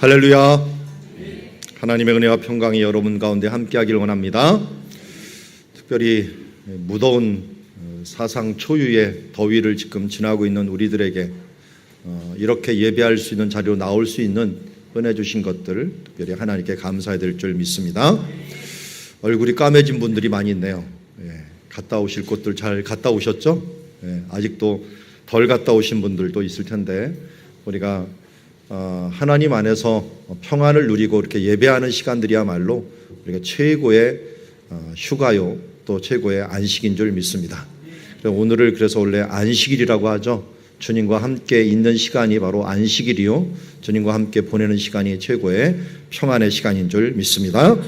할렐루야. 하나님의 은혜와 평강이 여러분 가운데 함께하길 원합니다. 특별히 무더운 사상 초유의 더위를 지금 지나고 있는 우리들에게 이렇게 예배할 수 있는 자리로 나올 수 있는 은혜 주신 것들 특별히 하나님께 감사해야 될 줄 믿습니다. 얼굴이 까매진 분들이 많이 있네요. 갔다 오실 곳들 잘 갔다 오셨죠? 아직도 덜 갔다 오신 분들도 있을 텐데 우리가 하나님 안에서 평안을 누리고 이렇게 예배하는 시간들이야말로 우리가 최고의 휴가요 또 최고의 안식인 줄 믿습니다. 오늘을 그래서 원래 안식일이라고 하죠. 주님과 함께 있는 시간이 바로 안식일이요, 주님과 함께 보내는 시간이 최고의 평안의 시간인 줄 믿습니다.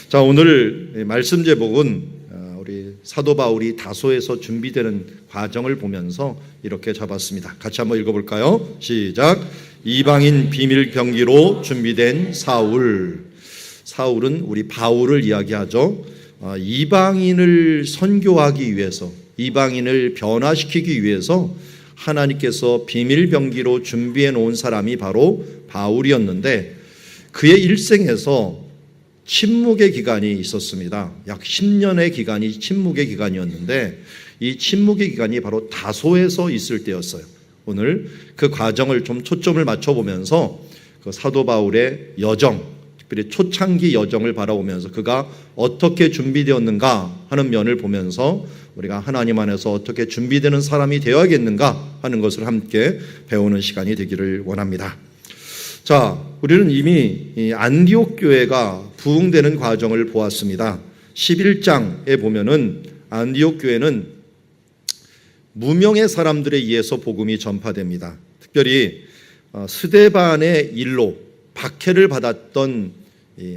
자, 오늘 말씀 제목은 우리 사도 바울이 다소에서 준비되는 과정을 보면서 이렇게 잡았습니다. 같이 한번 읽어볼까요? 시작. 이방인 비밀 병기로 준비된 사울. 사울은 우리 바울을 이야기하죠. 이방인을 선교하기 위해서, 이방인을 변화시키기 위해서 하나님께서 비밀 병기로 준비해 놓은 사람이 바로 바울이었는데 그의 일생에서 침묵의 기간이 있었습니다. 약 10년의 기간이 침묵의 기간이었는데 이 침묵의 기간이 바로 다소에서 있을 때였어요. 오늘 그 과정을 좀 초점을 맞춰보면서 그 사도 바울의 여정, 특별히 초창기 여정을 바라보면서 그가 어떻게 준비되었는가 하는 면을 보면서 우리가 하나님 안에서 어떻게 준비되는 사람이 되어야겠는가 하는 것을 함께 배우는 시간이 되기를 원합니다. 자, 우리는 이미 이 안디옥 교회가 부흥되는 과정을 보았습니다. 11장에 보면은 안디옥 교회는 무명의 사람들에 의해서 복음이 전파됩니다. 특별히 스데반의 일로 박해를 받았던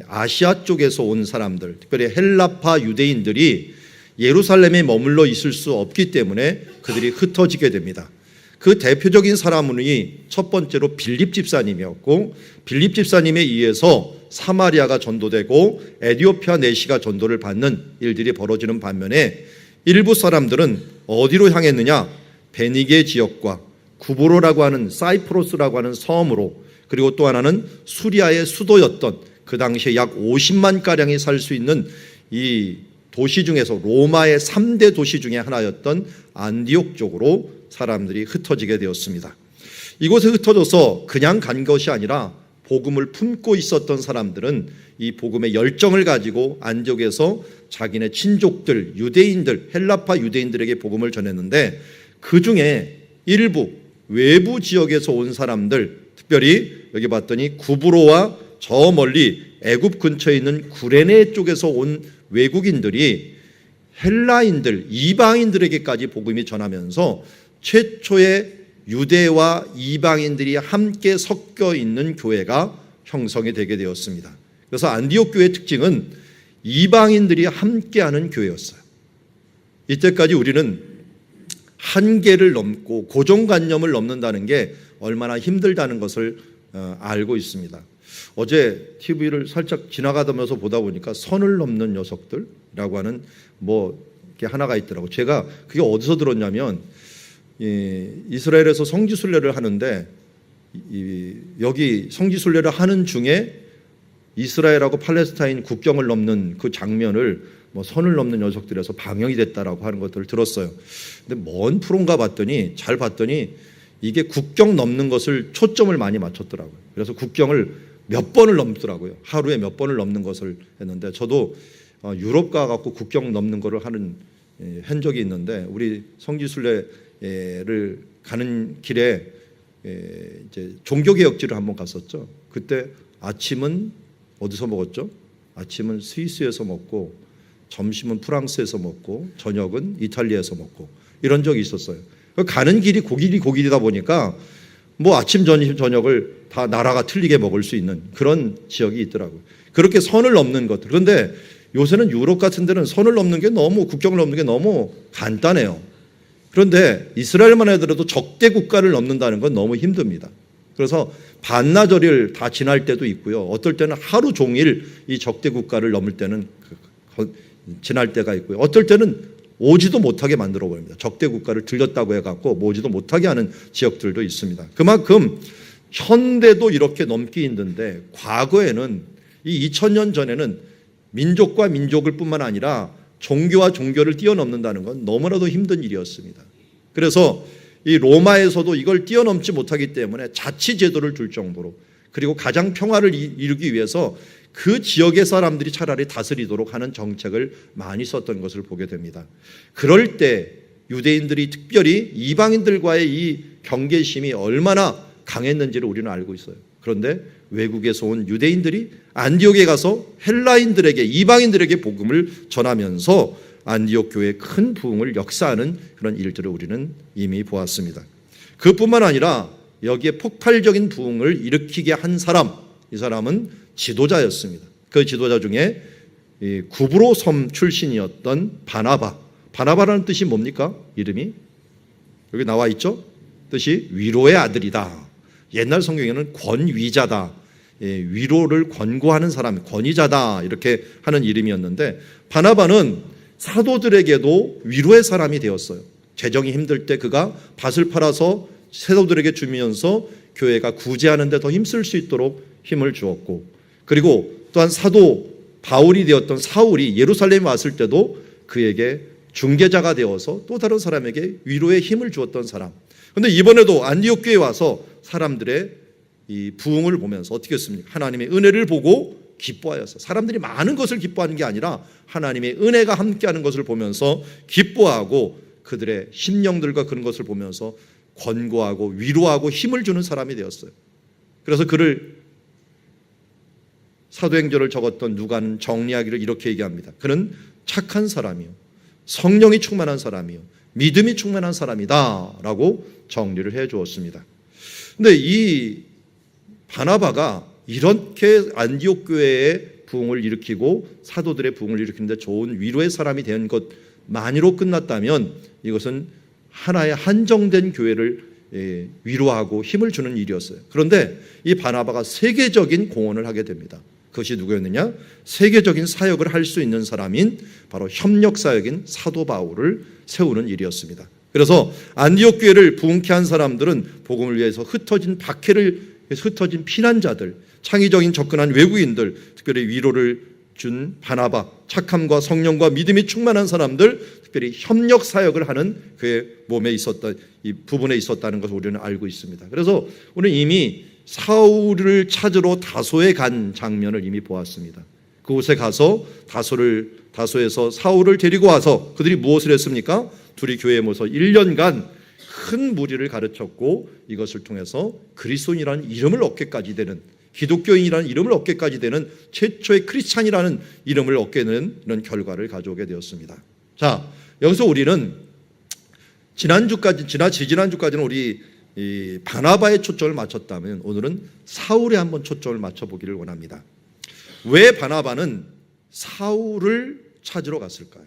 아시아 쪽에서 온 사람들, 특별히 헬라파 유대인들이 예루살렘에 머물러 있을 수 없기 때문에 그들이 흩어지게 됩니다. 그 대표적인 사람이 첫 번째로 빌립 집사님이었고, 빌립 집사님에 의해서 사마리아가 전도되고 에티오피아 내시가 전도를 받는 일들이 벌어지는 반면에 일부 사람들은 어디로 향했느냐? 베니게 지역과 구브로라고 하는 사이프러스라고 하는 섬으로, 그리고 또 하나는 수리아의 수도였던 그 당시에 약 50만 가량이 살 수 있는 이 도시 중에서 로마의 3대 도시 중에 하나였던 안디옥 쪽으로 사람들이 흩어지게 되었습니다. 이곳에 흩어져서 그냥 간 것이 아니라 복음을 품고 있었던 사람들은 이 복음의 열정을 가지고 안디옥에서 자기네 친족들, 유대인들, 헬라파 유대인들에게 복음을 전했는데 그 중에 일부 외부 지역에서 온 사람들, 특별히 여기 봤더니 구브로와 저 멀리 애굽 근처에 있는 구레네 쪽에서 온 외국인들이 헬라인들, 이방인들에게까지 복음이 전하면서 최초의 유대와 이방인들이 함께 섞여 있는 교회가 형성이 되게 되었습니다. 그래서 안디옥 교회의 특징은 이방인들이 함께하는 교회였어요. 이때까지 우리는 한계를 넘고 고정관념을 넘는다는 게 얼마나 힘들다는 것을 알고 있습니다. 어제 TV를 살짝 지나가면서 보다 보니까 선을 넘는 녀석들이라고 하는 이렇게 하나가 있더라고요. 제가 그게 어디서 들었냐면 이스라엘에서 성지순례를 하는데 여기 성지순례를 하는 중에 이스라엘하고 팔레스타인 국경을 넘는 그 장면을 선을 넘는 녀석들에서 방영이 됐다라고 하는 것들을 들었어요. 근데 뭔 프로인가 봤더니 잘 봤더니 이게 국경 넘는 것을 초점을 많이 맞췄더라고요. 그래서 국경을 몇 번을 넘더라고요. 하루에 몇 번을 넘는 것을 했는데 저도 유럽 가갖고 국경 넘는 거를 한 적이 있는데 우리 성지순례를 가는 길에 이제 종교개혁지를 한번 갔었죠. 그때 아침은 어디서 먹었죠? 아침은 스위스에서 먹고 점심은 프랑스에서 먹고 저녁은 이탈리아에서 먹고 이런 적이 있었어요. 가는 길이 고길이다 보니까 아침 점심 저녁을 다 나라가 틀리게 먹을 수 있는 그런 지역이 있더라고요. 그렇게 선을 넘는 것들. 그런데 요새는 유럽 같은 데는 선을 넘는 게 국경을 넘는 게 너무 간단해요. 그런데 이스라엘만 하더라도 적대 국가를 넘는다는 건 너무 힘듭니다. 그래서 반나절을 다 지날 때도 있고요. 어떨 때는 하루 종일 이 적대 국가를 넘을 때는 지날 때가 있고요. 어떨 때는 오지도 못하게 만들어 버립니다. 적대 국가를 들렸다고 해갖고 오지도 못하게 하는 지역들도 있습니다. 그만큼 현대도 이렇게 넘기 힘든데 과거에는 이 2000년 전에는 민족과 민족을 뿐만 아니라 종교와 종교를 뛰어넘는다는 건 너무나도 힘든 일이었습니다. 그래서 이 로마에서도 이걸 뛰어넘지 못하기 때문에 자치제도를 둘 정도로, 그리고 가장 평화를 이루기 위해서 그 지역의 사람들이 차라리 다스리도록 하는 정책을 많이 썼던 것을 보게 됩니다. 그럴 때 유대인들이 특별히 이방인들과의 이 경계심이 얼마나 강했는지를 우리는 알고 있어요. 그런데 외국에서 온 유대인들이 안디옥에 가서 헬라인들에게, 이방인들에게 복음을 전하면서 안디옥 교회의 큰 부흥을 역사하는 그런 일들을 우리는 이미 보았습니다. 그뿐만 아니라 여기에 폭발적인 부흥을 일으키게 한 사람, 이 사람은 지도자였습니다. 그 지도자 중에 구브로 섬 출신이었던 바나바. 바나바라는 뜻이 뭡니까? 이름이 여기 나와 있죠? 뜻이 위로의 아들이다. 옛날 성경에는 권위자다, 위로를 권고하는 사람, 권위자다 이렇게 하는 이름이었는데, 바나바는 사도들에게도 위로의 사람이 되었어요. 재정이 힘들 때 그가 밭을 팔아서 사도들에게 주면서 교회가 구제하는 데 더 힘쓸 수 있도록 힘을 주었고, 그리고 또한 사도 바울이 되었던 사울이 예루살렘에 왔을 때도 그에게 중개자가 되어서 또 다른 사람에게 위로의 힘을 주었던 사람. 그런데 이번에도 안디옥 교회에 와서 사람들의 이 부흥을 보면서 어떻게 했습니까? 하나님의 은혜를 보고 기뻐하였어요. 사람들이 많은 것을 기뻐하는 게 아니라 하나님의 은혜가 함께하는 것을 보면서 기뻐하고, 그들의 심령들과 그런 것을 보면서 권고하고 위로하고 힘을 주는 사람이 되었어요. 그래서 그를 사도행전을 적었던 누가는 정리하기를 이렇게 얘기합니다. 그는 착한 사람이요, 성령이 충만한 사람이요, 믿음이 충만한 사람이다 라고 정리를 해 주었습니다. 그런데 이 바나바가 이렇게 안디옥 교회의 부흥을 일으키고 사도들의 부흥을 일으키는데 좋은 위로의 사람이 된 것만으로 끝났다면 이것은 하나의 한정된 교회를 위로하고 힘을 주는 일이었어요. 그런데 이 바나바가 세계적인 공헌을 하게 됩니다. 그것이 누구였느냐? 세계적인 사역을 할 수 있는 사람인 바로 협력사역인 사도 바울을 세우는 일이었습니다. 그래서 안디옥 교회를 부흥케 한 사람들은 복음을 위해서 흩어진 피난자들, 창의적인 접근한 외국인들, 특별히 위로를 준 바나바, 착함과 성령과 믿음이 충만한 사람들, 특별히 협력 사역을 하는 그의 몸에 있었다, 이 부분에 있었다는 것을 우리는 알고 있습니다. 그래서 우리는 이미 사울을 찾으러 다소에 간 장면을 이미 보았습니다. 그곳에 가서 다소에서 사울을 데리고 와서 그들이 무엇을 했습니까? 둘이 교회에 모여서 1년간 큰 무리를 가르쳤고, 이것을 통해서 그리스도인이라는 이름을 얻게까지 되는, 기독교인이라는 이름을 얻게까지 되는, 최초의 크리스찬이라는 이름을 얻게 되는 이런 결과를 가져오게 되었습니다. 자, 여기서 우리는 지난주까지는 우리 이 바나바의 초점을 맞췄다면 오늘은 사울에 한번 초점을 맞춰보기를 원합니다. 왜 바나바는 사울을 찾으러 갔을까요?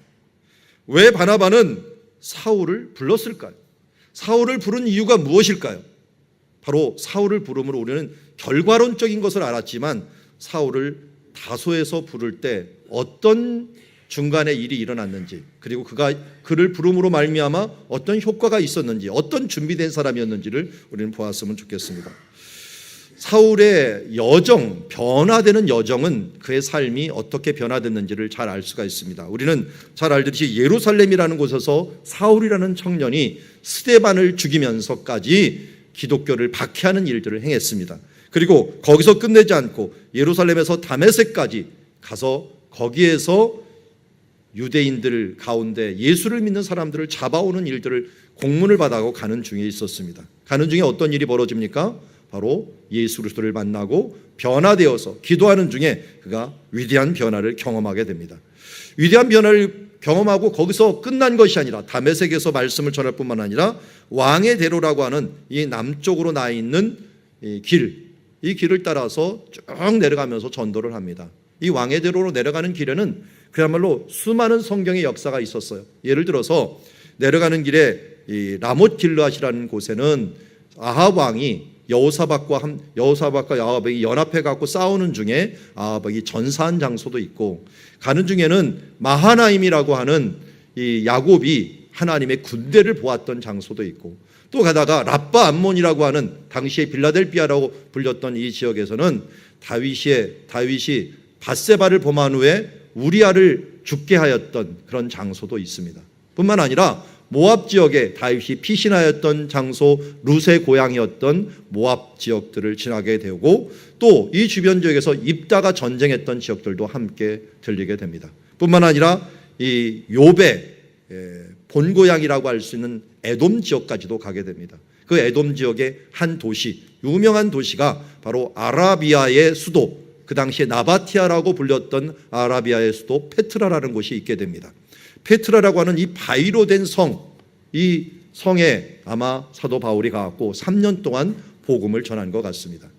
왜 바나바는 사울을 불렀을까요? 사울을 부른 이유가 무엇일까요? 바로 사울을 부름으로 우리는 결과론적인 것을 알았지만 사울을 다소에서 부를 때 어떤 중간에 일이 일어났는지, 그리고 그를 부름으로 말미암아 어떤 효과가 있었는지, 어떤 준비된 사람이었는지를 우리는 보았으면 좋겠습니다. 사울의 여정, 변화되는 여정은 그의 삶이 어떻게 변화됐는지를 잘 알 수가 있습니다. 우리는 잘 알듯이 예루살렘이라는 곳에서 사울이라는 청년이 스데반을 죽이면서까지 기독교를 박해하는 일들을 행했습니다. 그리고 거기서 끝내지 않고 예루살렘에서 다메섹까지 가서 거기에서 유대인들 가운데 예수를 믿는 사람들을 잡아오는 일들을 공문을 받아고 가는 중에 있었습니다. 가는 중에 어떤 일이 벌어집니까? 바로 예수 그리스도를 만나고 변화되어서 기도하는 중에 그가 위대한 변화를 경험하게 됩니다. 위대한 변화를 경험하고 거기서 끝난 것이 아니라 다메섹에서 말씀을 전할 뿐만 아니라 왕의 대로라고 하는 이 남쪽으로 나 있는 이 길을 따라서 쭉 내려가면서 전도를 합니다. 이 왕의 대로로 내려가는 길에는 그야말로 수많은 성경의 역사가 있었어요. 예를 들어서 내려가는 길에 이 라못 길르앗이라는 곳에는 아합 왕이 여호사밧과 아합이 연합해 갖고 싸우는 중에 아합이 전사한 장소도 있고, 가는 중에는 마하나임이라고 하는 이 야곱이 하나님의 군대를 보았던 장소도 있고, 또 가다가 랍바 암몬이라고 하는 당시에 빌라델비아라고 불렸던 이 지역에서는 다윗이 밧세바를 범한 후에 우리아를 죽게 하였던 그런 장소도 있습니다. 뿐만 아니라 모압 지역에 다윗이 피신하였던 장소 룻의 고향이었던 모압 지역들을 지나게 되고 또 이 주변 지역에서 입다가 전쟁했던 지역들도 함께 들리게 됩니다. 뿐만 아니라 이 욥의 본고향이라고 할 수 있는 에돔 지역까지도 가게 됩니다. 그 에돔 지역의 한 도시, 유명한 도시가 바로 아라비아의 수도, 그 당시에 나바티아라고 불렸던 아라비아의 수도 페트라라는 곳이 있게 됩니다. 페트라라고 하는 이 바위로 된 성, 이 성에 아마 사도 바울이 가고 3년 동안 복음을 전한 것 같습니다.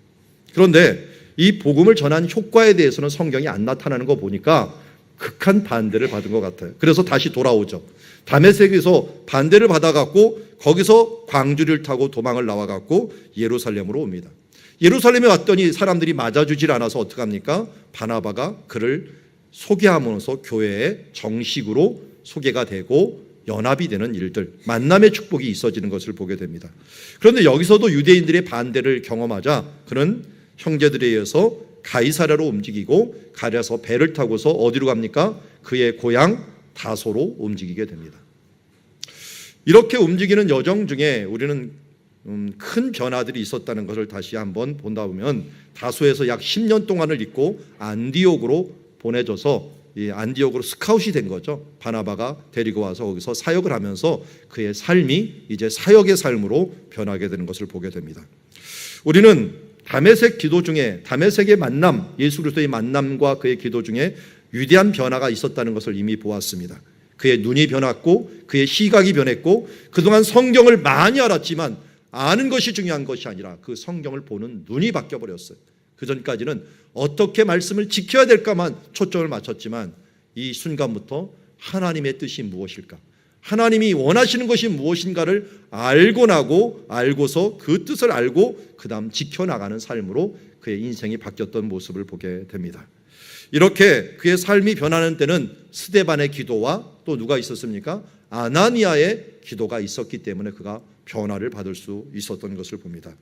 그런데 이 복음을 전한 효과에 대해서는 성경이 안 나타나는 거 보니까 극한 반대를 받은 것 같아요. 그래서 다시 돌아오죠. 다메섹에서 반대를 받아갖고 거기서 광주를 타고 도망을 나와갖고 예루살렘으로 옵니다. 예루살렘에 왔더니 사람들이 맞아주질 않아서 어떡합니까? 바나바가 그를 소개하면서 교회에 정식으로 소개가 되고 연합이 되는 일들, 만남의 축복이 있어지는 것을 보게 됩니다. 그런데 여기서도 유대인들의 반대를 경험하자 그는 형제들에 의해서 가이사랴로 움직이고 가랴서 배를 타고서 어디로 갑니까? 그의 고향 다소로 움직이게 됩니다. 이렇게 움직이는 여정 중에 우리는 큰 변화들이 있었다는 것을 다시 한번 본다 보면 다소에서 약 10년 동안을 있고 안디옥으로 보내져서 이 안디옥으로 스카웃이 된 거죠. 바나바가 데리고 와서 거기서 사역을 하면서 그의 삶이 이제 사역의 삶으로 변하게 되는 것을 보게 됩니다. 우리는 다메섹 기도 중에 다메섹의 만남, 예수 그리스도의 만남과 그의 기도 중에 위대한 변화가 있었다는 것을 이미 보았습니다. 그의 눈이 변했고 그의 시각이 변했고 그동안 성경을 많이 알았지만 아는 것이 중요한 것이 아니라 그 성경을 보는 눈이 바뀌어버렸어요. 그전까지는 어떻게 말씀을 지켜야 될까만 초점을 맞췄지만 이 순간부터 하나님의 뜻이 무엇일까? 하나님이 원하시는 것이 무엇인가를 알고 나고 알고서 그 뜻을 알고 그 다음 지켜나가는 삶으로 그의 인생이 바뀌었던 모습을 보게 됩니다. 이렇게 그의 삶이 변하는 때는 스데반의 기도와 또 누가 있었습니까? 아나니아의 기도가 있었기 때문에 그가 변화를 받을 수 있었던 것을 봅니다.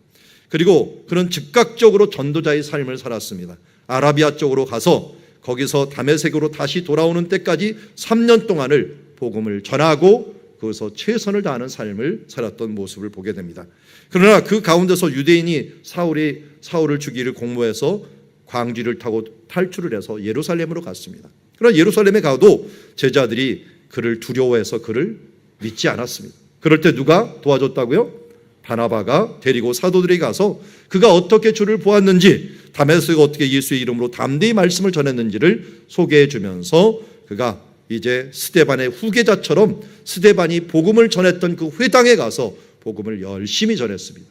그리고 그는 즉각적으로 전도자의 삶을 살았습니다. 아라비아 쪽으로 가서 거기서 다메섹으로 다시 돌아오는 때까지 3년 동안을 복음을 전하고 거기서 최선을 다하는 삶을 살았던 모습을 보게 됩니다. 그러나 그 가운데서 유대인이 사울을 죽이를 공모해서 광쥐를 타고 탈출을 해서 예루살렘으로 갔습니다. 그러나 예루살렘에 가도 제자들이 그를 두려워해서 그를 믿지 않았습니다. 그럴 때 누가 도와줬다고요? 바나바가 데리고 사도들이 가서 그가 어떻게 주를 보았는지 다메섹에 어떻게 예수의 이름으로 담대히 말씀을 전했는지를 소개해 주면서 그가 이제 스데반의 후계자처럼 스데반이 복음을 전했던 그 회당에 가서 복음을 열심히 전했습니다.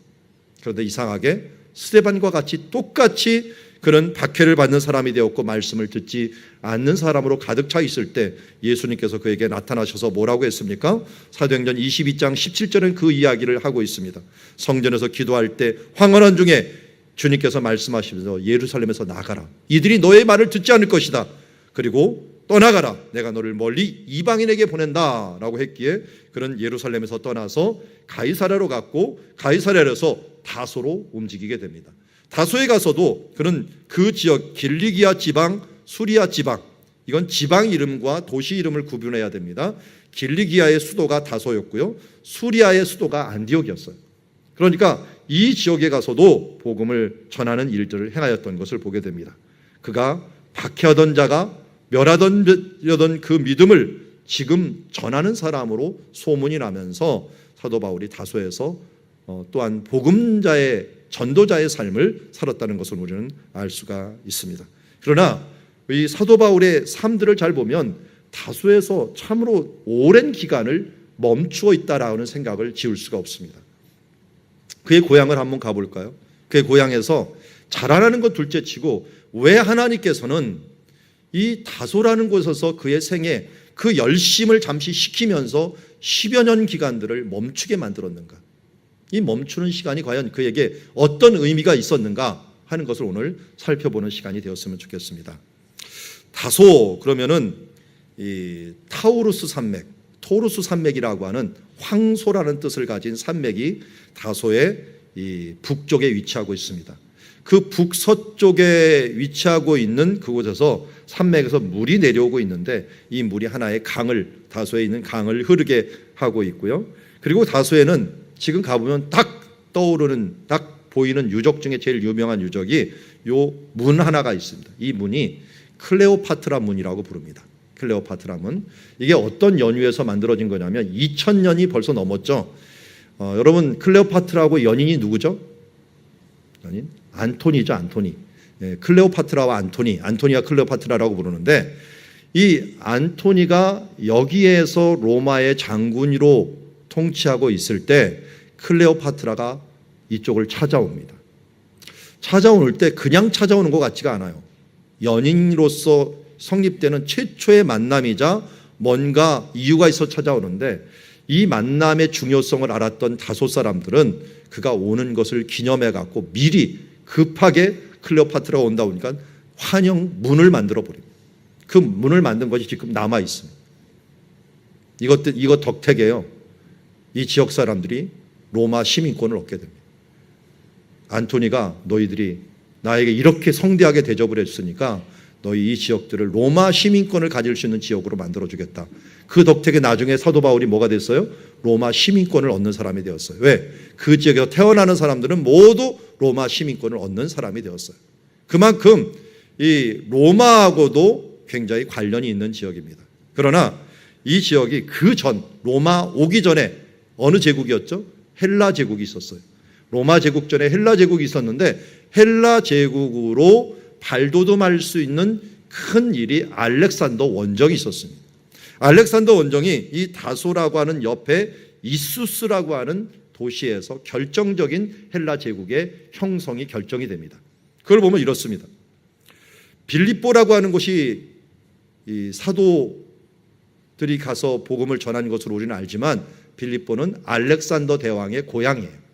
그런데 이상하게 스데반과 같이 똑같이 그는 박해를 받는 사람이 되었고 말씀을 듣지 않는 사람으로 가득 차 있을 때 예수님께서 그에게 나타나셔서 뭐라고 했습니까? 사도행전 22장 17절은 그 이야기를 하고 있습니다. 성전에서 기도할 때 황혼한 중에 주님께서 말씀하시면서 예루살렘에서 나가라. 이들이 너의 말을 듣지 않을 것이다. 그리고 떠나가라. 내가 너를 멀리 이방인에게 보낸다 라고 했기에 그는 예루살렘에서 떠나서 가이사랴로 갔고 가이사랴에서 다소로 움직이게 됩니다. 다소에 가서도 그는 그 지역 길리기아 지방, 수리아 지방, 이건 지방 이름과 도시 이름을 구분해야 됩니다. 길리기아의 수도가 다소였고요, 수리아의 수도가 안디옥이었어요. 그러니까 이 지역에 가서도 복음을 전하는 일들을 행하였던 것을 보게 됩니다. 그가 박해하던 자가 멸하던 그 믿음을 지금 전하는 사람으로 소문이 나면서 사도 바울이 다소에서 또한 복음자의 전도자의 삶을 살았다는 것을 우리는 알 수가 있습니다. 그러나 이 사도 바울의 삶들을 잘 보면 다소에서 참으로 오랜 기간을 멈추어 있다라는 생각을 지울 수가 없습니다. 그의 고향을 한번 가볼까요? 그의 고향에서 자라나는 것 둘째치고 왜 하나님께서는 이 다소라는 곳에서 그의 생에 그 열심을 잠시 식히면서 10여 년 기간들을 멈추게 만들었는가? 이 멈추는 시간이 과연 그에게 어떤 의미가 있었는가 하는 것을 오늘 살펴보는 시간이 되었으면 좋겠습니다. 다소 그러면은 이 타우루스 산맥, 토루스 산맥이라고 하는 황소라는 뜻을 가진 산맥이 다소의 이 북쪽에 위치하고 있습니다. 그 북서쪽에 위치하고 있는 그곳에서 산맥에서 물이 내려오고 있는데 이 물이 하나의 강을, 다소에 있는 강을 흐르게 하고 있고요. 그리고 다소에는 지금 가보면 딱 떠오르는, 딱 보이는 유적 중에 제일 유명한 유적이 요 문 하나가 있습니다. 이 문이 클레오파트라 문이라고 부릅니다. 클레오파트라 문. 이게 어떤 연유에서 만들어진 거냐면 2000년이 벌써 넘었죠. 여러분, 클레오파트라하고 연인이 누구죠? 연인? 안토니죠, 안토니. 예, 클레오파트라와 안토니가 클레오파트라라고 부르는데 이 안토니가 여기에서 로마의 장군으로 통치하고 있을 때 클레오파트라가 이쪽을 찾아옵니다. 찾아올 때 그냥 찾아오는 것 같지가 않아요. 연인으로서 성립되는 최초의 만남이자 뭔가 이유가 있어 찾아오는데 이 만남의 중요성을 알았던 다소 사람들은 그가 오는 것을 기념해 갖고 미리 급하게 클레오파트라가 온다 보니까 환영 문을 만들어 버립니다. 그 문을 만든 것이 지금 남아 있습니다. 이것 덕택에요. 이 지역 사람들이 로마 시민권을 얻게 됩니다. 안토니가 너희들이 나에게 이렇게 성대하게 대접을 했으니까 너희 이 지역들을 로마 시민권을 가질 수 있는 지역으로 만들어주겠다. 그 덕택에 나중에 사도 바울이 뭐가 됐어요? 로마 시민권을 얻는 사람이 되었어요. 왜? 그 지역에서 태어나는 사람들은 모두 로마 시민권을 얻는 사람이 되었어요. 그만큼 이 로마하고도 굉장히 관련이 있는 지역입니다. 그러나 이 지역이 그 전, 로마 오기 전에 어느 제국이었죠? 헬라 제국이 있었어요. 로마 제국 전에 헬라 제국이 있었는데 헬라 제국으로 발돋움할 수 있는 큰 일이 알렉산더 원정이 있었습니다. 알렉산더 원정이 이 다소라고 하는 옆에 이수스라고 하는 도시에서 결정적인 헬라 제국의 형성이 결정이 됩니다. 그걸 보면 이렇습니다. 빌립보라고 하는 곳이 이 사도들이 가서 복음을 전한 것으로 우리는 알지만 빌립보는 알렉산더 대왕의 고향이에요.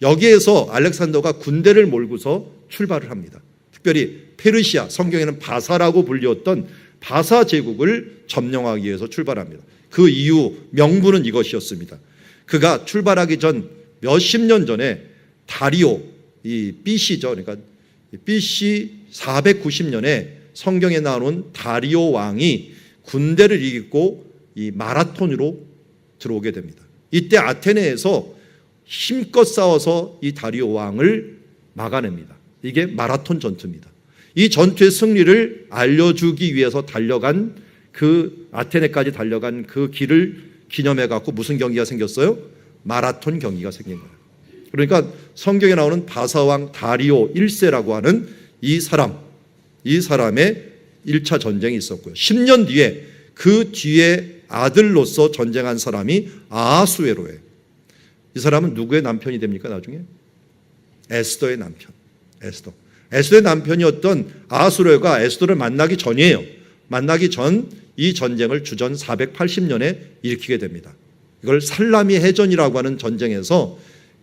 여기에서 알렉산더가 군대를 몰고서 출발을 합니다. 특별히 페르시아, 성경에는 바사라고 불렸던 바사 제국을 점령하기 위해서 출발합니다. 그 이유 명분은 이것이었습니다. 그가 출발하기 전 몇십 년 전에 다리오, 이 BC죠. 그러니까 BC 490년에 성경에 나오는 다리오 왕이 군대를 이기고 이 마라톤으로 들어오게 됩니다. 이때 아테네에서 힘껏 싸워서 이 다리오 왕을 막아냅니다. 이게 마라톤 전투입니다. 이 전투의 승리를 알려주기 위해서 달려간 그 아테네까지 달려간 그 길을 기념해 갖고 무슨 경기가 생겼어요? 마라톤 경기가 생긴 거예요. 그러니까 성경에 나오는 바사왕 다리오 1세라고 하는 이 사람의 1차 전쟁이 있었고요. 10년 뒤에 그 뒤에 아들로서 전쟁한 사람이 아하수에로예요. 이 사람은 누구의 남편이 됩니까? 나중에 에스더의 남편. 에스더의 남편이었던 아하수에로가 에스더를 만나기 전이에요. 만나기 전 이 전쟁을 주전 480년에 일으키게 됩니다. 이걸 살라미 해전이라고 하는 전쟁에서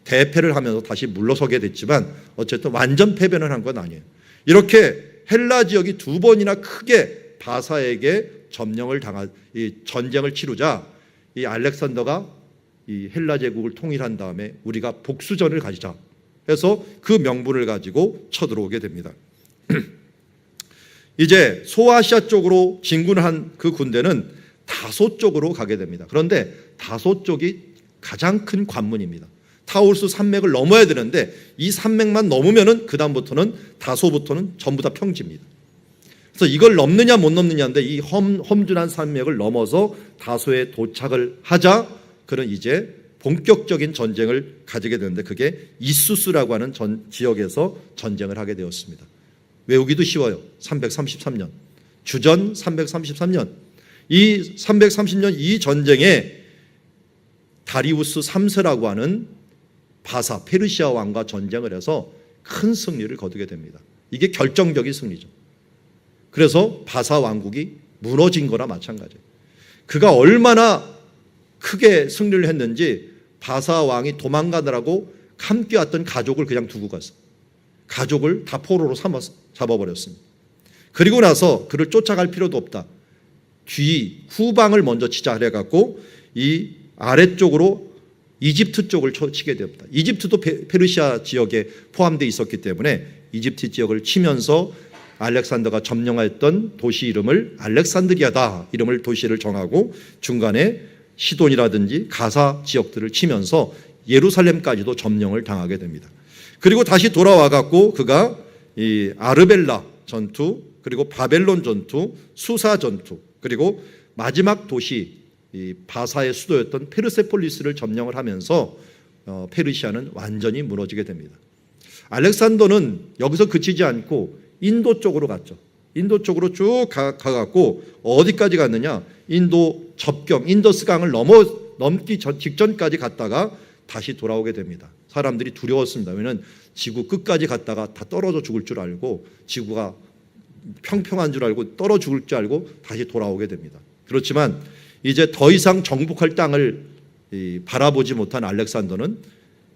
대패를 하면서 다시 물러서게 됐지만 어쨌든 완전 패배는 한 건 아니에요. 이렇게 헬라 지역이 두 번이나 크게 바사에게 이 전쟁을 치르자 이 알렉산더가 이 헬라 제국을 통일한 다음에 우리가 복수전을 가지자 해서 그 명분을 가지고 쳐들어오게 됩니다. 이제 소아시아 쪽으로 진군한 그 군대는 다소 쪽으로 가게 됩니다. 그런데 다소 쪽이 가장 큰 관문입니다. 타우르스 산맥을 넘어야 되는데 이 산맥만 넘으면은 그 다음부터는 다소부터는 전부 다 평지입니다. 그래서 이걸 넘느냐 못 넘느냐인데 이 험준한 산맥을 넘어서 다소에 도착을 하자 그는 이제 본격적인 전쟁을 가지게 되는데 그게 이수스라고 하는 지역에서 전쟁을 하게 되었습니다. 외우기도 쉬워요. 333년. 주전 333년. 이 330년 이 전쟁에 다리우스 3세라고 하는 바사, 페르시아 왕과 전쟁을 해서 큰 승리를 거두게 됩니다. 이게 결정적인 승리죠. 그래서 바사 왕국이 무너진 거나 마찬가지예요. 그가 얼마나 크게 승리를 했는지 바사 왕이 도망가느라고 함께 왔던 가족을 그냥 두고 갔어. 가족을 다 포로로 잡아버렸습니다. 그리고 나서 그를 쫓아갈 필요도 없다. 후방을 먼저 치자 해갖고 이 아래쪽으로 이집트 쪽을 치게 됩니다. 이집트도 페르시아 지역에 포함되어 있었기 때문에 이집트 지역을 치면서 알렉산더가 점령했던 도시 이름을 알렉산드리아다 이름을 도시를 정하고 중간에 시돈이라든지 가사 지역들을 치면서 예루살렘까지도 점령을 당하게 됩니다. 그리고 다시 돌아와 갖고 그가 이 아르벨라 전투, 그리고 바벨론 전투, 수사 전투, 그리고 마지막 도시 이 바사의 수도였던 페르세폴리스를 점령을 하면서 페르시아는 완전히 무너지게 됩니다. 알렉산더는 여기서 그치지 않고 인도 쪽으로 갔죠. 인도 쪽으로 쭉 가갖고 어디까지 갔느냐? 인도 접경, 인더스강을 넘기 직전까지 갔다가 다시 돌아오게 됩니다. 사람들이 두려웠습니다. 왜냐하면 지구 끝까지 갔다가 다 떨어져 죽을 줄 알고 지구가 평평한 줄 알고 떨어 죽을 줄 알고 다시 돌아오게 됩니다. 그렇지만 이제 더 이상 정복할 땅을 바라보지 못한 알렉산더는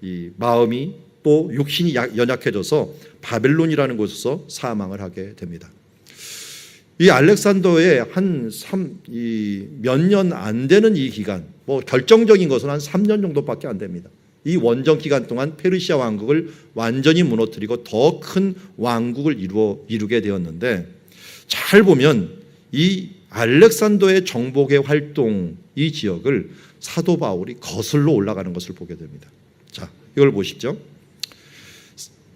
이 마음이 또 육신이 연약해져서 바벨론이라는 곳에서 사망을 하게 됩니다. 이 알렉산더의 몇 년 안 되는 이 기간, 뭐 결정적인 것은 한 3년 정도밖에 안 됩니다. 이 원정 기간 동안 페르시아 왕국을 완전히 무너뜨리고 더 큰 왕국을 이루게 되었는데, 잘 보면 이 알렉산더의 정복의 활동, 이 지역을 사도 바울이 거슬러 올라가는 것을 보게 됩니다. 자, 이걸 보시죠.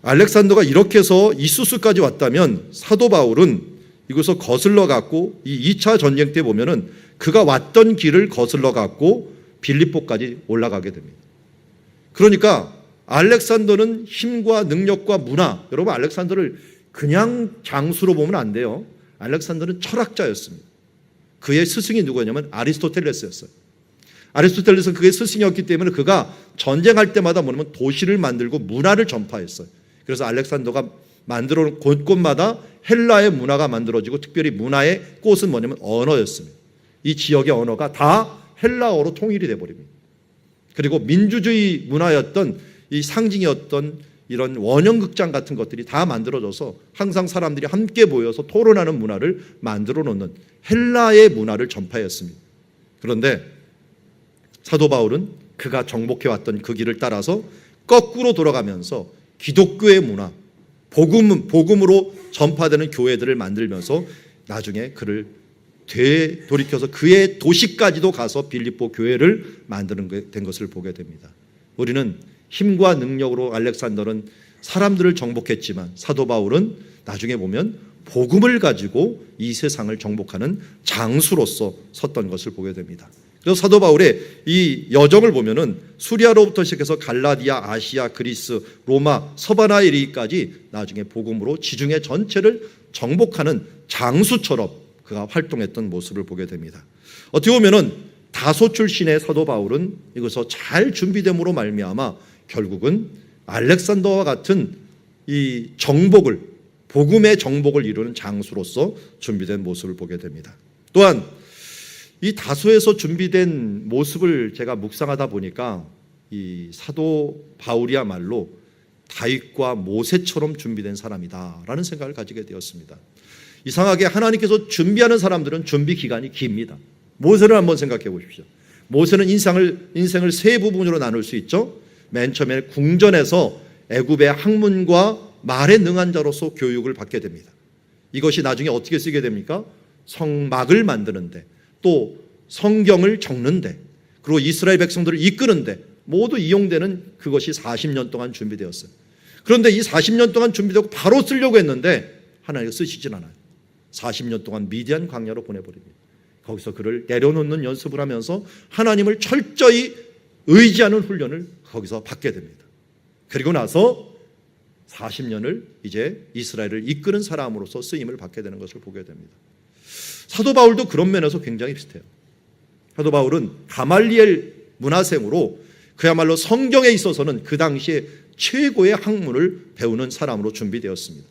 알렉산더가 이렇게 해서 이수스까지 왔다면 사도 바울은 이곳에서 거슬러 갔고, 이 2차 전쟁 때 보면은 그가 왔던 길을 거슬러 갔고 빌립보까지 올라가게 됩니다. 그러니까 알렉산더는 힘과 능력과 문화, 여러분 알렉산더를 그냥 장수로 보면 안 돼요. 알렉산더는 철학자였습니다. 그의 스승이 누구였냐면 아리스토텔레스였어요. 아리스토텔레스는 그의 스승이었기 때문에 그가 전쟁할 때마다 뭐냐면 도시를 만들고 문화를 전파했어요. 그래서 알렉산더가 만들어 놓은 곳곳마다 헬라의 문화가 만들어지고, 특별히 문화의 꽃은 뭐냐면 언어였습니다. 이 지역의 언어가 다 헬라어로 통일이 되어버립니다. 그리고 민주주의 문화였던 이 상징이었던 이런 원형극장 같은 것들이 다 만들어져서 항상 사람들이 함께 모여서 토론하는 문화를 만들어 놓는 헬라의 문화를 전파했습니다. 그런데 사도 바울은 그가 정복해왔던 그 길을 따라서 거꾸로 돌아가면서 기독교의 문화, 복음으로 전파되는 교회들을 만들면서 나중에 그를 되돌이켜서 그의 도시까지도 가서 빌립보 교회를 만드는 된 것을 보게 됩니다. 우리는 힘과 능력으로 알렉산더는 사람들을 정복했지만 사도 바울은 나중에 보면 복음을 가지고 이 세상을 정복하는 장수로서 섰던 것을 보게 됩니다. 그래서 사도 바울의 이 여정을 보면은 수리아로부터 시작해서 갈라디아, 아시아, 그리스, 로마, 서바나에 이르기까지 나중에 복음으로 지중해 전체를 정복하는 장수처럼 그가 활동했던 모습을 보게 됩니다. 어떻게 보면은 다소 출신의 사도 바울은 이것서 잘 준비됨으로 말미암아 결국은 알렉산더와 같은 이 정복을, 복음의 정복을 이루는 장수로서 준비된 모습을 보게 됩니다. 또한 이 다소에서 준비된 모습을 제가 묵상하다 보니까 이 사도 바울이야말로 다윗과 모세처럼 준비된 사람이다라는 생각을 가지게 되었습니다. 이상하게 하나님께서 준비하는 사람들은 준비 기간이 깁니다. 모세를 한번 생각해 보십시오. 모세는 인생을 세 부분으로 나눌 수 있죠. 맨 처음에 궁전에서 애굽의 학문과 말에 능한 자로서 교육을 받게 됩니다. 이것이 나중에 어떻게 쓰게 됩니까? 성막을 만드는데, 또 성경을 적는데, 그리고 이스라엘 백성들을 이끄는데 모두 이용되는 그것이 40년 동안 준비되었어요. 그런데 이 40년 동안 준비되고 바로 쓰려고 했는데 하나님께서 쓰시진 않아요. 40년 동안 미디안 광야로 보내버립니다. 거기서 그를 내려놓는 연습을 하면서 하나님을 철저히 의지하는 훈련을 거기서 받게 됩니다. 그리고 나서 40년을 이제 이스라엘을 이끄는 사람으로서 쓰임을 받게 되는 것을 보게 됩니다. 사도 바울도 그런 면에서 굉장히 비슷해요. 사도 바울은 가말리엘 문화생으로 그야말로 성경에 있어서는 그 당시에 최고의 학문을 배우는 사람으로 준비되었습니다.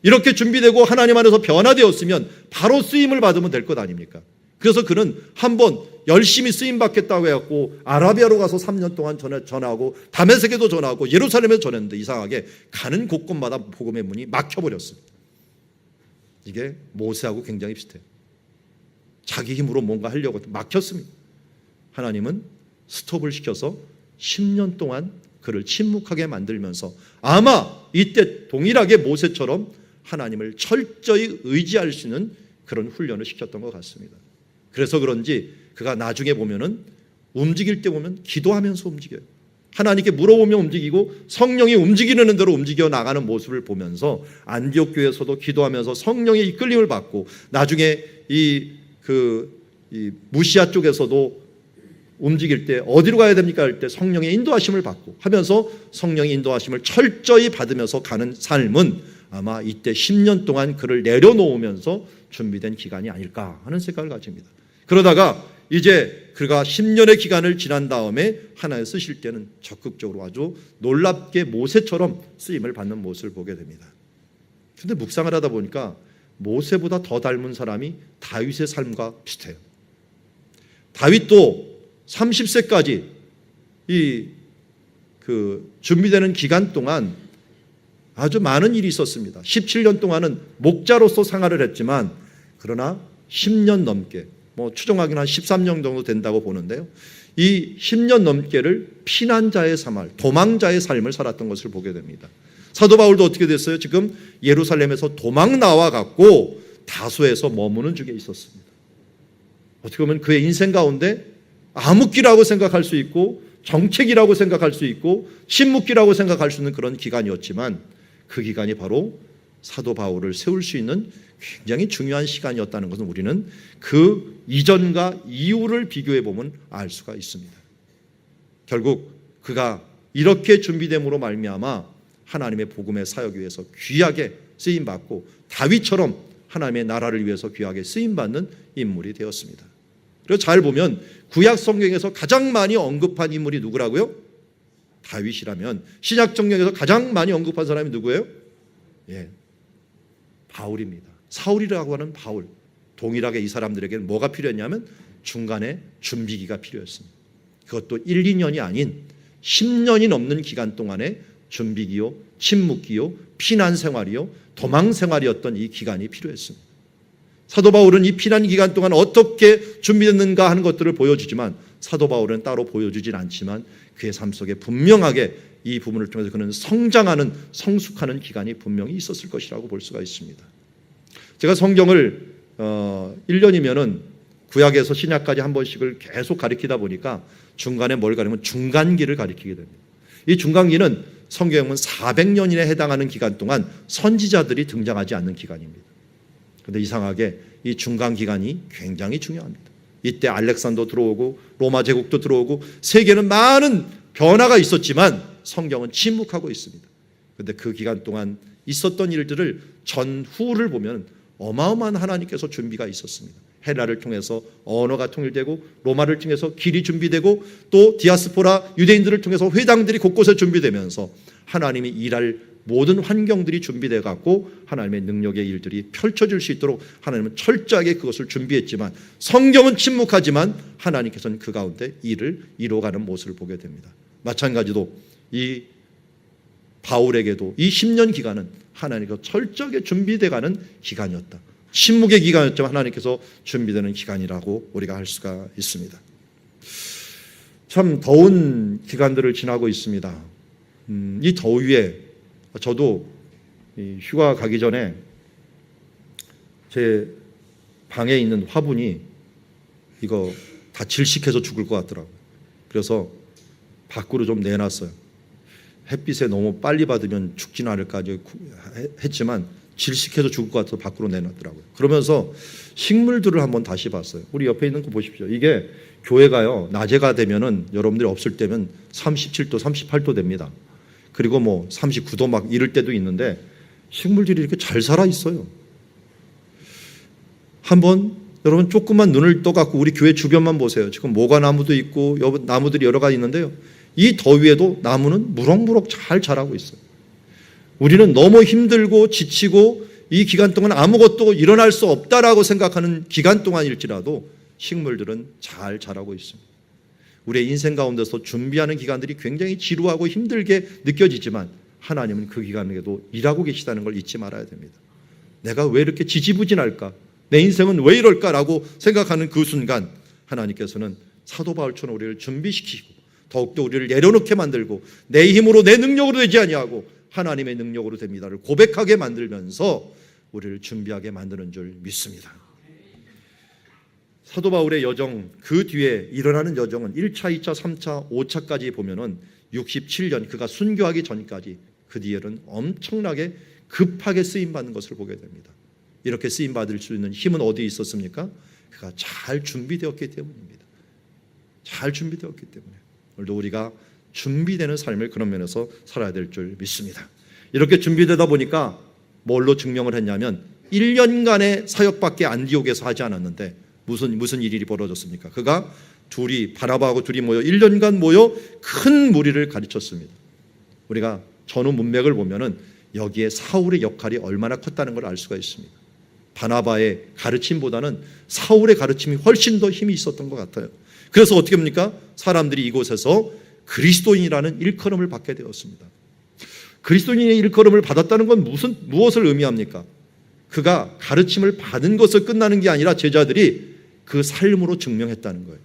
이렇게 준비되고 하나님 안에서 변화되었으면 바로 쓰임을 받으면 될 것 아닙니까? 그래서 그는 한번 열심히 쓰임 받겠다고 해갖고 아라비아로 가서 3년 동안 전하고 다메섹에도 전하고 예루살렘에도 전했는데 이상하게 가는 곳곳마다 복음의 문이 막혀버렸습니다. 이게 모세하고 굉장히 비슷해요. 자기 힘으로 뭔가 하려고 막혔습니다. 하나님은 스톱을 시켜서 10년 동안 그를 침묵하게 만들면서 아마 이때 동일하게 모세처럼 하나님을 철저히 의지할 수 있는 그런 훈련을 시켰던 것 같습니다. 그래서 그런지 그가 나중에 보면은 움직일 때 보면 기도하면서 움직여요. 하나님께 물어보며 움직이고 성령이 움직이는 대로 움직여 나가는 모습을 보면서 안디옥 교회에서도 기도하면서 성령의 이끌림을 받고 나중에 이 무시아 쪽에서도 움직일 때 어디로 가야 됩니까 할 때 성령의 인도하심을 받고 하면서 성령의 인도하심을 철저히 받으면서 가는 삶은 아마 이때 10년 동안 그를 내려놓으면서 준비된 기간이 아닐까 하는 생각을 가집니다. 그러다가 이제 그가 10년의 기간을 지난 다음에 하나님 쓰실 때는 적극적으로 아주 놀랍게 모세처럼 쓰임을 받는 모습을 보게 됩니다. 그런데 묵상을 하다 보니까 모세보다 더 닮은 사람이 다윗의 삶과 비슷해요. 다윗도 30세까지 준비되는 기간 동안 아주 많은 일이 있었습니다. 17년 동안은 목자로서 생활을 했지만 그러나 10년 넘게 추정하기는 한 13년 정도 된다고 보는데요. 이 10년 넘게를 피난자의 생활, 도망자의 삶을 살았던 것을 보게 됩니다. 사도 바울도 어떻게 됐어요? 지금 예루살렘에서 도망 나와갖고 다소에서 머무는 중에 있었습니다. 어떻게 보면 그의 인생 가운데 암흑기라고 생각할 수 있고 정책이라고 생각할 수 있고 침묵기라고 생각할 수 있는 그런 기간이었지만 그 기간이 바로 사도 바울을 세울 수 있는 굉장히 중요한 시간이었다는 것은 우리는 그 이전과 이후를 비교해 보면 알 수가 있습니다. 결국 그가 이렇게 준비됨으로 말미암아 하나님의 복음의 사역을 위해서 귀하게 쓰임받고 다윗처럼 하나님의 나라를 위해서 귀하게 쓰임받는 인물이 되었습니다. 그래서 잘 보면 구약 성경에서 가장 많이 언급한 인물이 누구라고요? 다윗이라면 신약 성경에서 가장 많이 언급한 사람이 누구예요? 바울입니다. 사울이라고 하는 바울. 동일하게 이 사람들에게는 뭐가 필요했냐면 중간에 준비기가 필요했습니다. 그것도 1, 2년이 아닌 10년이 넘는 기간 동안에 준비기요, 침묵기요, 피난 생활이요, 도망 생활이었던 이 기간이 필요했습니다. 사도 바울은 이 피난 기간 동안 어떻게 준비됐는가 하는 것들을 보여주지만 사도 바울은 따로 보여주진 않지만 그의 삶 속에 분명하게 이 부분을 통해서 그는 성장하는, 성숙하는 기간이 분명히 있었을 것이라고 볼 수가 있습니다. 제가 성경을 1년이면은 구약에서 신약까지 한 번씩을 계속 가리키다 보니까 중간에 뭘 가리면 중간기를 가리키게 됩니다. 이 중간기는 성경에 보면 400년에 해당하는 기간 동안 선지자들이 등장하지 않는 기간입니다. 그런데 이상하게 이 중간 기간이 굉장히 중요합니다. 이때 알렉산더 들어오고 로마 제국도 들어오고 세계는 많은 변화가 있었지만 성경은 침묵하고 있습니다. 그런데 그 기간 동안 있었던 일들을 전후를 보면 어마어마한 하나님께서 준비가 있었습니다. 헬라를 통해서 언어가 통일되고 로마를 통해서 길이 준비되고 또 디아스포라 유대인들을 통해서 회당들이 곳곳에 준비되면서 하나님이 일할 모든 환경들이 준비되어 갖고 하나님의 능력의 일들이 펼쳐질 수 있도록 하나님은 철저하게 그것을 준비했지만 성경은 침묵하지만 하나님께서는 그 가운데 일을 이루어가는 모습을 보게 됩니다. 마찬가지로 이 바울에게도 이 10년 기간은 하나님께서 철저하게 준비되어가는 기간이었다. 침묵의 기간이었지만 하나님께서 준비되는 기간이라고 우리가 할 수가 있습니다. 참 더운 기간들을 지나고 있습니다. 이 더위에 저도 휴가 가기 전에 제 방에 있는 화분이 이거 다 질식해서 죽을 것 같더라고요. 그래서 밖으로 좀 내놨어요. 햇빛에 너무 빨리 받으면 죽지는 않을까 했지만 질식해서 죽을 것 같아서 밖으로 내놨더라고요. 그러면서 식물들을 한번 다시 봤어요. 우리 옆에 있는 거 보십시오. 이게 교회가요, 낮에가 되면은 여러분들이 없을 때면 37도, 38도 됩니다. 그리고 39도 막 이럴 때도 있는데 식물들이 이렇게 잘 살아 있어요. 한번 여러분 조금만 눈을 떠갖고 우리 교회 주변만 보세요. 지금 모과나무도 있고 나무들이 여러 가지 있는데요. 이 더위에도 나무는 무럭무럭 잘 자라고 있어요. 우리는 너무 힘들고 지치고 이 기간 동안 아무것도 일어날 수 없다라고 생각하는 기간 동안일지라도 식물들은 잘 자라고 있습니다. 우리의 인생 가운데서 준비하는 기간들이 굉장히 지루하고 힘들게 느껴지지만 하나님은 그 기간에도 일하고 계시다는 걸 잊지 말아야 됩니다. 내가 왜 이렇게 지지부진할까? 내 인생은 왜 이럴까라고 생각하는 그 순간 하나님께서는 사도 바울처럼 우리를 준비시키고 더욱더 우리를 내려놓게 만들고 내 힘으로 내 능력으로 되지 아니하고 하나님의 능력으로 됩니다를 고백하게 만들면서 우리를 준비하게 만드는 줄 믿습니다. 사도 바울의 여정, 그 뒤에 일어나는 여정은 1차, 2차, 3차, 5차까지 보면은 67년 그가 순교하기 전까지 그 뒤에는 엄청나게 급하게 쓰임받는 것을 보게 됩니다. 이렇게 쓰임받을 수 있는 힘은 어디에 있었습니까? 그가 잘 준비되었기 때문입니다. 잘 준비되었기 때문에 오늘도 우리가 준비되는 삶을 그런 면에서 살아야 될 줄 믿습니다. 이렇게 준비되다 보니까 뭘로 증명을 했냐면 1년간의 사역밖에 안디옥에서 하지 않았는데 무슨 일이 벌어졌습니까? 그가 바나바하고 둘이 모여 1년간 모여 큰 무리를 가르쳤습니다. 우리가 전후 문맥을 보면은 여기에 사울의 역할이 얼마나 컸다는 걸 알 수가 있습니다. 바나바의 가르침보다는 사울의 가르침이 훨씬 더 힘이 있었던 것 같아요. 그래서 어떻게 합니까? 사람들이 이곳에서 그리스도인이라는 일컬음을 받게 되었습니다. 그리스도인의 일컬음을 받았다는 건 무엇을 의미합니까? 그가 가르침을 받은 것을 끝나는 게 아니라 제자들이 그 삶으로 증명했다는 거예요.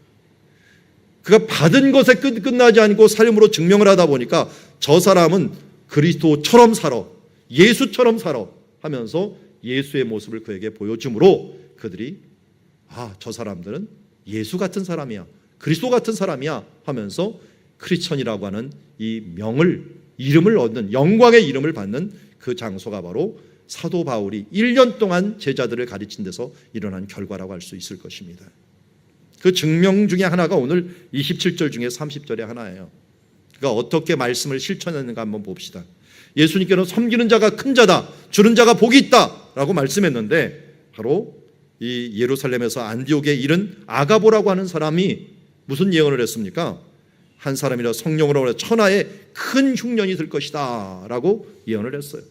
그가 받은 것에 끝나지 않고 삶으로 증명을 하다 보니까 저 사람은 그리스도처럼 살아, 예수처럼 살아 하면서 예수의 모습을 그에게 보여줌으로 그들이 저 사람들은 예수 같은 사람이야, 그리스도 같은 사람이야 하면서 크리스천이라고 하는 이 이름을 얻는, 영광의 이름을 받는 그 장소가 바로 사도 바울이 1년 동안 제자들을 가르친 데서 일어난 결과라고 할 수 있을 것입니다. 그 증명 중에 하나가 오늘 27절 중에 30절의 하나예요. 그가 어떻게 말씀을 실천했는가 한번 봅시다. 예수님께는 섬기는 자가 큰 자다, 주는 자가 복이 있다 라고 말씀했는데 바로 이 예루살렘에서 안디옥에 이른 아가보라고 하는 사람이 무슨 예언을 했습니까? 한 사람이라 성령으로 천하에 큰 흉년이 들 것이다 라고 예언을 했어요.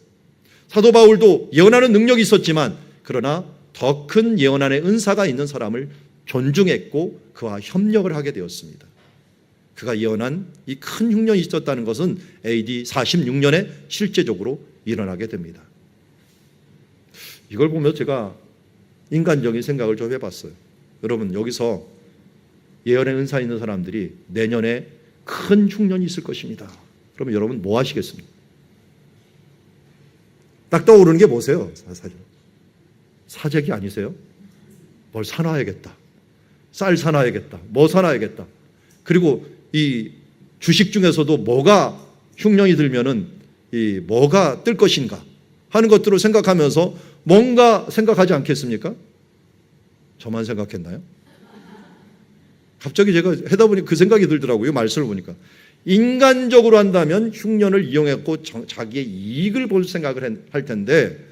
사도 바울도 예언하는 능력이 있었지만 그러나 더 큰 예언안의 은사가 있는 사람을 존중했고 그와 협력을 하게 되었습니다. 그가 예언한 이 큰 흉년이 있었다는 것은 AD 46년에 실제적으로 일어나게 됩니다. 이걸 보면 제가 인간적인 생각을 좀 해봤어요. 여러분, 여기서 예언의 은사 있는 사람들이 내년에 큰 흉년이 있을 것입니다. 그러면 여러분 뭐 하시겠습니까? 딱 떠오르는 게 뭐세요? 사실 사재기 아니세요? 뭘 사놔야겠다, 쌀 사놔야겠다, 뭐 사놔야겠다. 그리고 이 주식 중에서도 뭐가 흉년이 들면은 뭐가 뜰 것인가 하는 것들을 생각하면서 뭔가 생각하지 않겠습니까? 저만 생각했나요? 갑자기 제가 하다 보니 그 생각이 들더라고요. 말씀을 보니까 인간적으로 한다면 흉년을 이용했고 자기의 이익을 볼 생각을 할 텐데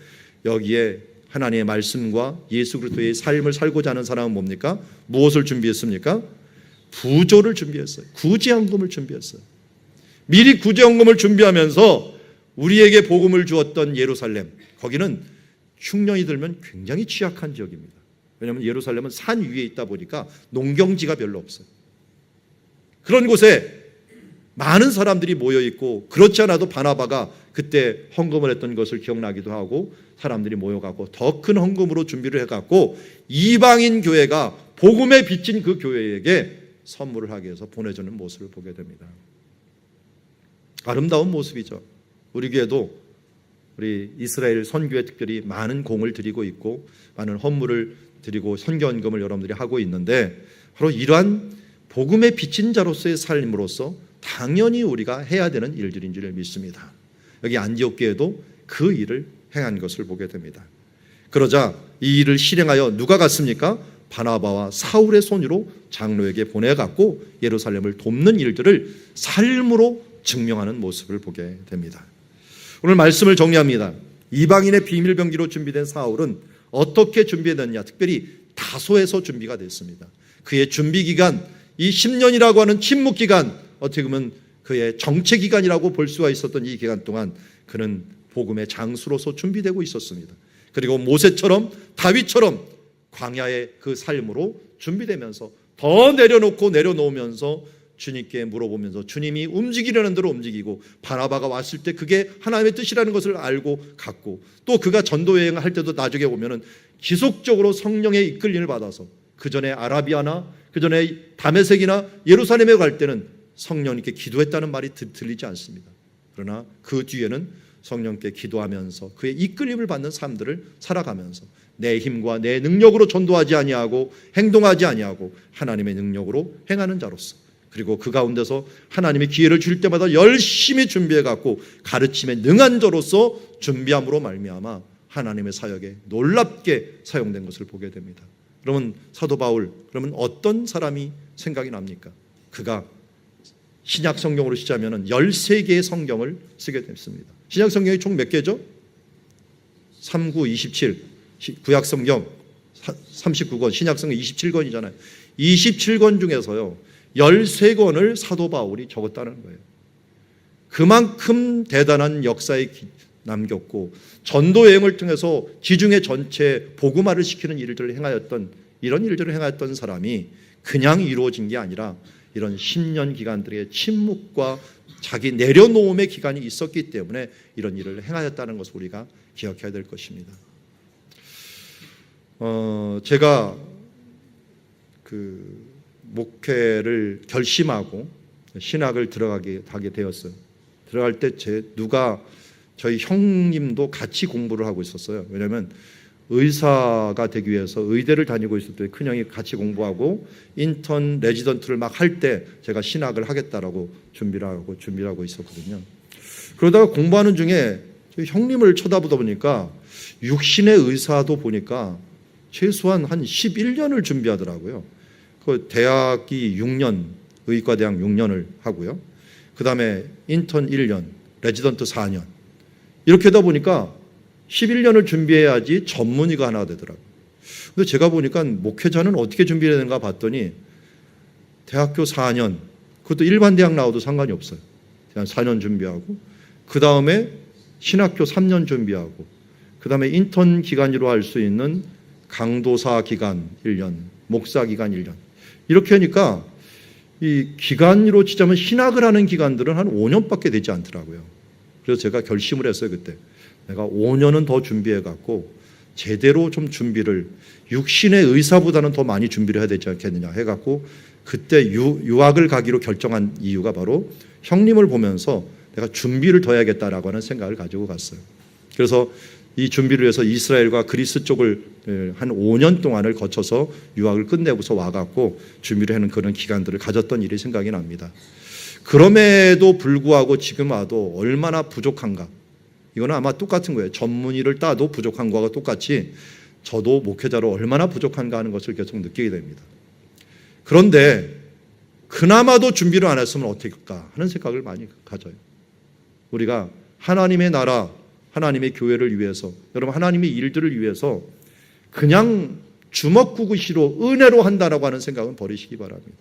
여기에 하나님의 말씀과 예수 그리스도의 삶을 살고자 하는 사람은 뭡니까? 무엇을 준비했습니까? 부조를 준비했어요. 구제헌금을 준비했어요. 미리 구제헌금을 준비하면서 우리에게 복음을 주었던 예루살렘, 거기는 흉년이 들면 굉장히 취약한 지역입니다. 왜냐하면 예루살렘은 산 위에 있다 보니까 농경지가 별로 없어요. 그런 곳에 많은 사람들이 모여있고 그렇지 않아도 바나바가 그때 헌금을 했던 것을 기억나기도 하고 사람들이 모여가고 더 큰 헌금으로 준비를 해갖고 이방인 교회가 복음에 비친 그 교회에게 선물을 하기 위해서 보내주는 모습을 보게 됩니다. 아름다운 모습이죠. 우리 교회도 우리 이스라엘 선교에 특별히 많은 공을 들이고 있고 많은 헌물을 드리고 선교헌금을 여러분들이 하고 있는데 바로 이러한 복음에 비친 자로서의 삶으로서 당연히 우리가 해야 되는 일들인 줄 믿습니다. 여기 안디옥 교회도 그 일을 행한 것을 보게 됩니다. 그러자 이 일을 실행하여 누가 갔습니까? 바나바와 사울의 손으로 장로에게 보내갖고 예루살렘을 돕는 일들을 삶으로 증명하는 모습을 보게 됩니다. 오늘 말씀을 정리합니다. 이방인의 비밀병기로 준비된 사울은 어떻게 준비됐느냐? 특별히 다소에서 준비가 됐습니다. 그의 준비기간, 이 10년이라고 하는 침묵기간, 어떻게 보면 그의 정체기간이라고 볼 수가 있었던 이 기간 동안 그는 복음의 장수로서 준비되고 있었습니다. 그리고 모세처럼 다윗처럼 광야의 그 삶으로 준비되면서 더 내려놓으면서 주님께 물어보면서 주님이 움직이려는 대로 움직이고, 바나바가 왔을 때 그게 하나님의 뜻이라는 것을 알고 갔고, 또 그가 전도 여행을 할 때도 나중에 보면은 지속적으로 성령의 이끌림을 받아서 그 전에 아라비아나 그 전에 다메섹이나 예루살렘에 갈 때는 성령님께 기도했다는 말이 들리지 않습니다. 그러나 그 뒤에는 성령께 기도하면서 그의 이끌림을 받는 삶들을 살아가면서 내 힘과 내 능력으로 전도하지 아니하고 행동하지 아니하고 하나님의 능력으로 행하는 자로서, 그리고 그 가운데서 하나님이 기회를 줄 때마다 열심히 준비해 갖고 가르침에 능한 자로서 준비함으로 말미암아 하나님의 사역에 놀랍게 사용된 것을 보게 됩니다. 그러면 사도 바울, 그러면 어떤 사람이 생각이 납니까? 그가 신약 성경으로 시작하면 13개의 성경을 쓰게 됐습니다. 신약 성경이 총 몇 개죠? 39, 27, 구약 성경 39권, 신약 성경 27권이잖아요. 27권 중에서요 13권을 사도 바울이 적었다는 거예요. 그만큼 대단한 역사에 남겼고, 전도 여행을 통해서 지중해 전체 복음화를 시키는 일들을 행하였던, 이런 일들을 행하였던 사람이 그냥 이루어진 게 아니라 이런 10년 기간들의 침묵과 자기 내려놓음의 기간이 있었기 때문에 이런 일을 행하였다는 것을 우리가 기억해야 될 것입니다. 제가 그 목회를 결심하고 신학을 들어가게 되었어요. 들어갈 때 저희 형님도 같이 공부를 하고 있었어요. 왜냐하면 의사가 되기 위해서 의대를 다니고 있을 때 큰형이 같이 공부하고 인턴 레지던트를 막 할 때 제가 신학을 하겠다라고 준비를 하고 있었거든요. 그러다가 공부하는 중에 저희 형님을 쳐다보다 보니까 육신의 의사도 보니까 최소한 한 11년을 준비하더라고요. 그 대학이 6년, 의과대학 6년을 하고요. 그 다음에 인턴 1년, 레지던트 4년. 이렇게 하다 보니까 11년을 준비해야지 전문의가 하나 되더라고요. 근데 제가 보니까 목회자는 어떻게 준비해야 되는가 봤더니 대학교 4년, 그것도 일반 대학 나와도 상관이 없어요. 그냥 4년 준비하고, 그 다음에 신학교 3년 준비하고, 그 다음에 인턴 기간으로 할 수 있는 강도사 기간 1년, 목사 기간 1년. 이렇게 하니까 이 기간으로 치자면 신학을 하는 기간들은 한 5년밖에 되지 않더라고요. 그래서 제가 결심을 했어요. 그때 내가 5년은 더 준비해갖고 제대로 좀 준비를, 육신의 의사보다는 더 많이 준비를 해야 되지 않겠느냐 해갖고 그때 유학을 가기로 결정한 이유가 바로 형님을 보면서 내가 준비를 더 해야겠다라고 하는 생각을 가지고 갔어요. 그래서 이 준비를 위해서 이스라엘과 그리스 쪽을 한 5년 동안을 거쳐서 유학을 끝내고서 와갖고 준비를 하는 그런 기간들을 가졌던 일이 생각이 납니다. 그럼에도 불구하고 지금 와도 얼마나 부족한가. 이거는 아마 똑같은 거예요. 전문의를 따도 부족한 거와 똑같이 저도 목회자로 얼마나 부족한가 하는 것을 계속 느끼게 됩니다. 그런데 그나마도 준비를 안 했으면 어떻게 할까 하는 생각을 많이 가져요. 우리가 하나님의 나라, 하나님의 교회를 위해서, 여러분 하나님의 일들을 위해서 그냥 주먹구구시로 은혜로 한다라고 하는 생각은 버리시기 바랍니다.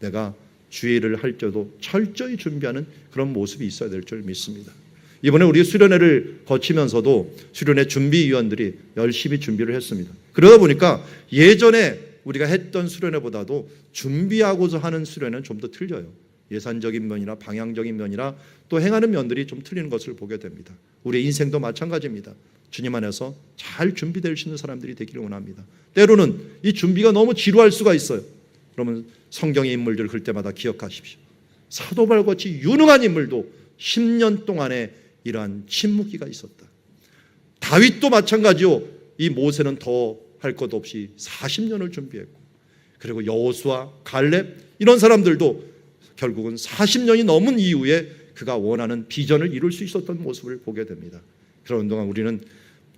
내가 주일을 할 때도 철저히 준비하는 그런 모습이 있어야 될 줄 믿습니다. 이번에 우리 수련회를 거치면서도 수련회 준비위원들이 열심히 준비를 했습니다. 그러다 보니까 예전에 우리가 했던 수련회보다도 준비하고서 하는 수련회는 좀 더 틀려요. 예산적인 면이나 방향적인 면이나 또 행하는 면들이 좀 틀리는 것을 보게 됩니다. 우리의 인생도 마찬가지입니다. 주님 안에서 잘 준비될 수 있는 사람들이 되기를 원합니다. 때로는 이 준비가 너무 지루할 수가 있어요. 그러면 성경의 인물들을 볼 때마다 기억하십시오. 사도 바울같이 유능한 인물도 10년 동안의 이러한 침묵기가 있었다. 다윗도 마찬가지요. 이 모세는 더 할 것 없이 40년을 준비했고, 그리고 여호수아, 갈렙 이런 사람들도 결국은 40년이 넘은 이후에 그가 원하는 비전을 이룰 수 있었던 모습을 보게 됩니다. 그런 동안 우리는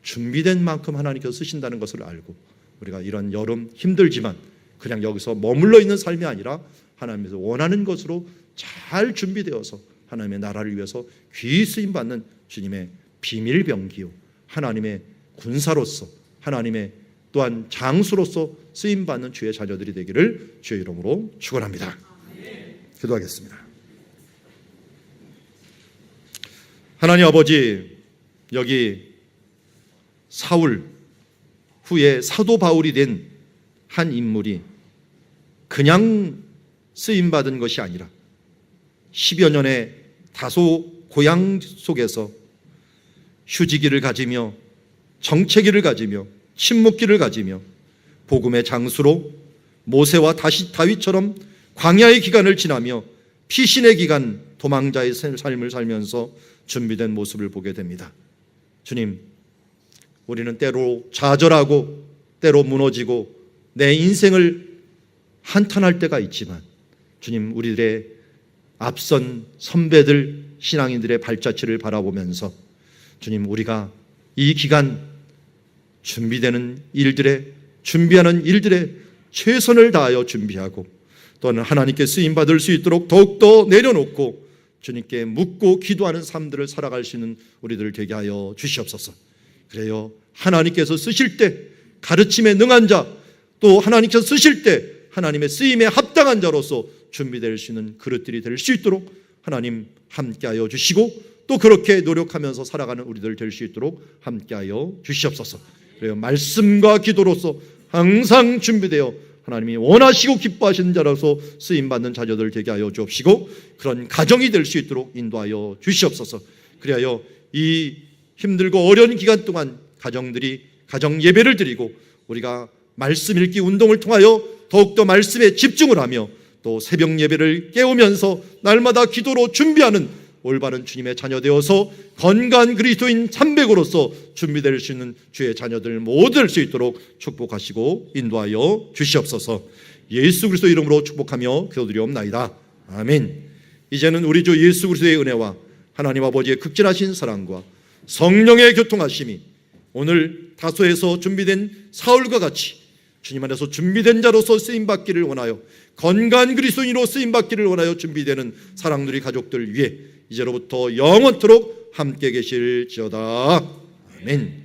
준비된 만큼 하나님께서 쓰신다는 것을 알고, 우리가 이런 여름 힘들지만 그냥 여기서 머물러 있는 삶이 아니라 하나님께서 원하는 것으로 잘 준비되어서 하나님의 나라를 위해서 귀히 쓰임받는 주님의 비밀병기요, 하나님의 군사로서, 하나님의 또한 장수로서 쓰임받는 주의 자녀들이 되기를 주의 이름으로 축원합니다. 기도하겠습니다. 하나님 아버지, 여기 사울 후에 사도 바울이 된 한 인물이 그냥 쓰임받은 것이 아니라 10여 년의 다소 고향 속에서 휴지기를 가지며 정체기를 가지며 침묵기를 가지며 복음의 장수로 모세와 다윗처럼 광야의 기간을 지나며 피신의 기간, 도망자의 삶을 살면서 준비된 모습을 보게 됩니다. 주님, 우리는 때로 좌절하고 때로 무너지고 내 인생을 한탄할 때가 있지만 주님, 우리들의 앞선 선배들, 신앙인들의 발자취를 바라보면서 주님, 우리가 이 기간 준비하는 일들에 최선을 다하여 준비하고 또는 하나님께 쓰임받을 수 있도록 더욱더 내려놓고 주님께 묻고 기도하는 삶들을 살아갈 수 있는 우리들 되게 하여 주시옵소서. 그래요, 하나님께서 쓰실 때 가르침에 능한 자, 또 하나님께서 쓰실 때 하나님의 쓰임에 합당한 자로서 준비될 수 있는 그릇들이 될 수 있도록 하나님 함께하여 주시고 또 그렇게 노력하면서 살아가는 우리들 될 수 있도록 함께하여 주시옵소서. 그래요, 말씀과 기도로서 항상 준비되어 하나님이 원하시고 기뻐하시는 자로서 쓰임받는 자녀들 되게 하여 주옵시고 그런 가정이 될 수 있도록 인도하여 주시옵소서. 그리하여 이 힘들고 어려운 기간 동안 가정들이 가정 예배를 드리고 우리가 말씀 읽기 운동을 통하여 더욱더 말씀에 집중을 하며 또 새벽 예배를 깨우면서 날마다 기도로 준비하는 올바른 주님의 자녀 되어서 건강한 그리스도인 300으로서 준비될 수 있는 주의 자녀들 모두 될 수 있도록 축복하시고 인도하여 주시옵소서. 예수 그리스도 이름으로 축복하며 기도드리옵나이다. 아멘. 이제는 우리 주 예수 그리스도의 은혜와 하나님 아버지의 극진하신 사랑과 성령의 교통하심이 오늘 다소에서 준비된 사울과 같이 주님 안에서 준비된 자로서 쓰임받기를 원하여 건강한 그리스도인으로 쓰임받기를 원하여 준비되는 사랑누리 가족들 위해 이제로부터 영원토록 함께 계실지어다. 아멘.